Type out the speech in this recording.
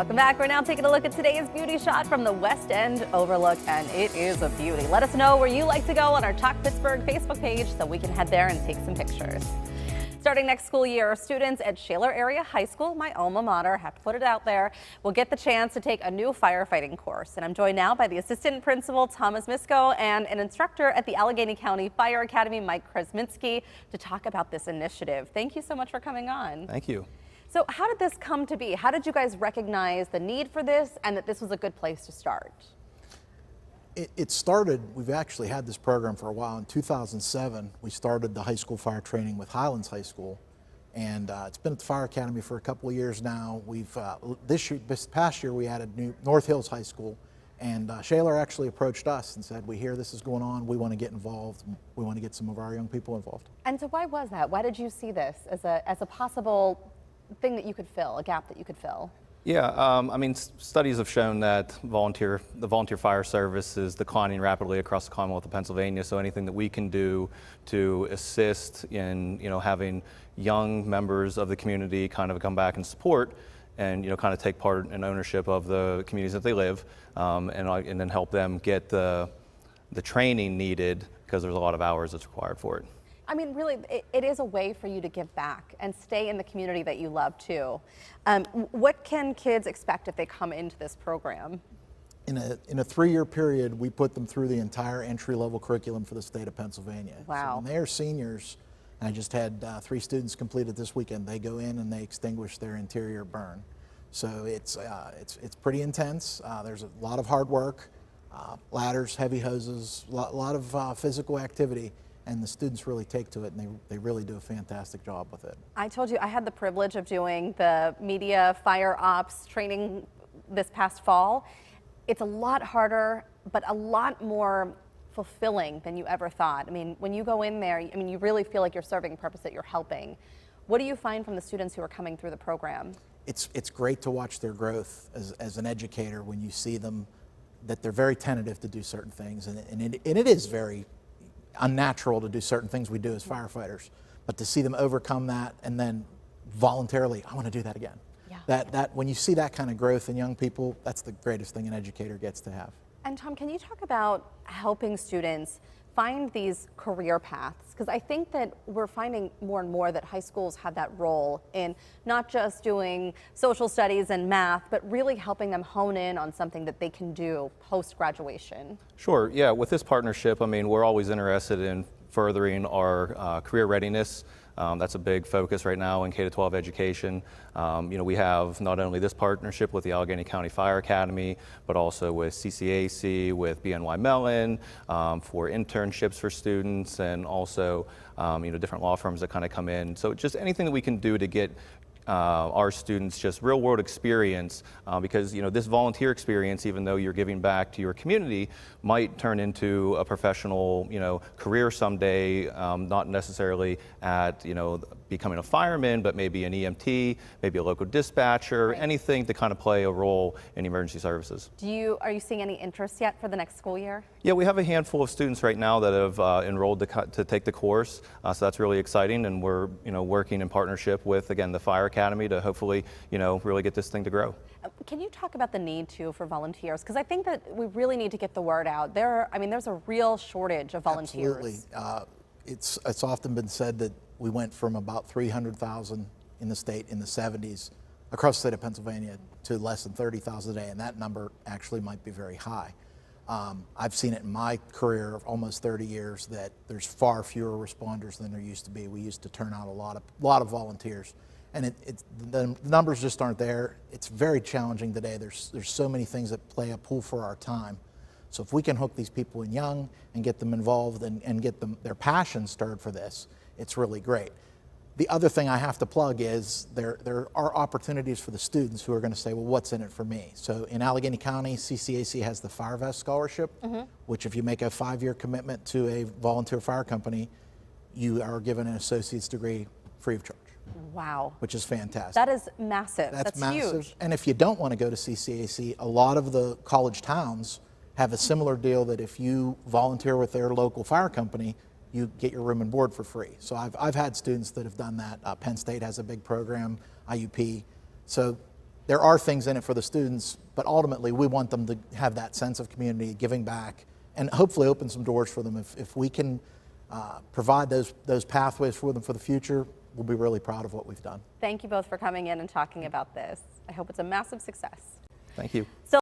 Welcome back. We're now taking a look at today's beauty shot from the West End Overlook, and it is a beauty. Let us know where you like to go on our Talk Pittsburgh Facebook page so we can head there and take some pictures. Starting next school year, students at Shaler Area High School, my alma mater, have to put it out there, will get the chance to take a new firefighting course. And I'm joined now by the assistant principal, Thomas Misko, and an instructor at the Allegheny County Fire Academy, Mike Krasminski, to talk about this initiative. Thank you so much for coming on. Thank you. So how did this come to be? How did you guys recognize the need for this and that this was a good place to start? It started, we've actually had this program for a while. In 2007, we started the high school fire training with Highlands High School. And it's been at the Fire Academy for a couple of years now. We've, this past year, we added North Hills High School. And Shaler actually approached us and said, we hear this is going on, we want to get involved, we want to get some of our young people involved. And so why was that? Why did you see this as a possible thing that you could fill, a gap that you could fill? Yeah, I mean, studies have shown that the volunteer fire service is declining rapidly across the Commonwealth of Pennsylvania. So anything that we can do to assist in, having young members of the community kind of come back and support, and kind of take part in ownership of the communities that they live, and then help them get the training needed, because there's a lot of hours that's required for it. I mean, really, it is a way for you to give back and stay in the community that you love too. What can kids expect if they come into this program? In a 3-year period, we put them through the entire entry-level curriculum for the state of Pennsylvania. Wow. So when they are seniors, and I just had 3 students complete it this weekend, they go in and they extinguish their interior burn. So it's pretty intense. There's a lot of hard work, ladders, heavy hoses, a lot of physical activity. And the students really take to it, and they really do a fantastic job with it. I told you I had the privilege of doing the media fire ops training this past fall. It's a lot harder, but a lot more fulfilling than you ever thought. I mean, when you go in there, you really feel like you're serving a purpose, that you're helping. What do you find from the students who are coming through the program? It's great to watch their growth as an educator when you see them, that they're very tentative to do certain things, and it is very unnatural to do certain things we do as firefighters, but to see them overcome that and then voluntarily, I want to do that again. Yeah. That when you see that kind of growth in young people, that's the greatest thing an educator gets to have. And Tom, can you talk about helping students find these career paths? Because I think that we're finding more and more that high schools have that role in not just doing social studies and math, but really helping them hone in on something that they can do post-graduation. Sure, yeah, with this partnership, we're always interested in furthering our career readiness. That's a big focus right now in K-12 education. We have not only this partnership with the Allegheny County Fire Academy, but also with CCAC, with BNY Mellon, for internships for students, and also different law firms that kind of come in. So just anything that we can do to get our students just real world experience, because this volunteer experience, even though you're giving back to your community, might turn into a professional career someday, not necessarily at becoming a fireman, but maybe an EMT, maybe a local dispatcher, right. Anything to kind of play a role in emergency services. Are you seeing any interest yet for the next school year? Yeah, we have a handful of students right now that have enrolled to take the course, so that's really exciting, and we're working in partnership with, again, the Fire Academy to hopefully really get this thing to grow. Can you talk about the need too for volunteers? Because I think that we really need to get the word out. There's a real shortage of volunteers. Absolutely. It's often been said that we went from about 300,000 in the state in the 70s across the state of Pennsylvania to less than 30,000 a day, and that number actually might be very high. I've seen it in my career of almost 30 years that there's far fewer responders than there used to be. We used to turn out a lot of volunteers, and the numbers just aren't there. It's very challenging today. There's so many things that play a pull for our time. So if we can hook these people in young and get them involved and get their passion stirred for this, it's really great. The other thing I have to plug is there are opportunities for the students who are going to say, well, what's in it for me? So in Allegheny County, CCAC has the Fire Vest Scholarship, which if you make a 5-year commitment to a volunteer fire company, you are given an associate's degree free of charge. Wow. Which is fantastic. That is massive. That's massive. Huge. And if you don't want to go to CCAC, a lot of the college towns have a similar deal that if you volunteer with their local fire company, you get your room and board for free. So I've had students that have done that. Penn State has a big program, IUP. So there are things in it for the students, but ultimately we want them to have that sense of community, giving back, and hopefully open some doors for them. If we can provide those pathways for them for the future, we'll be really proud of what we've done. Thank you both for coming in and talking about this. I hope it's a massive success. Thank you. So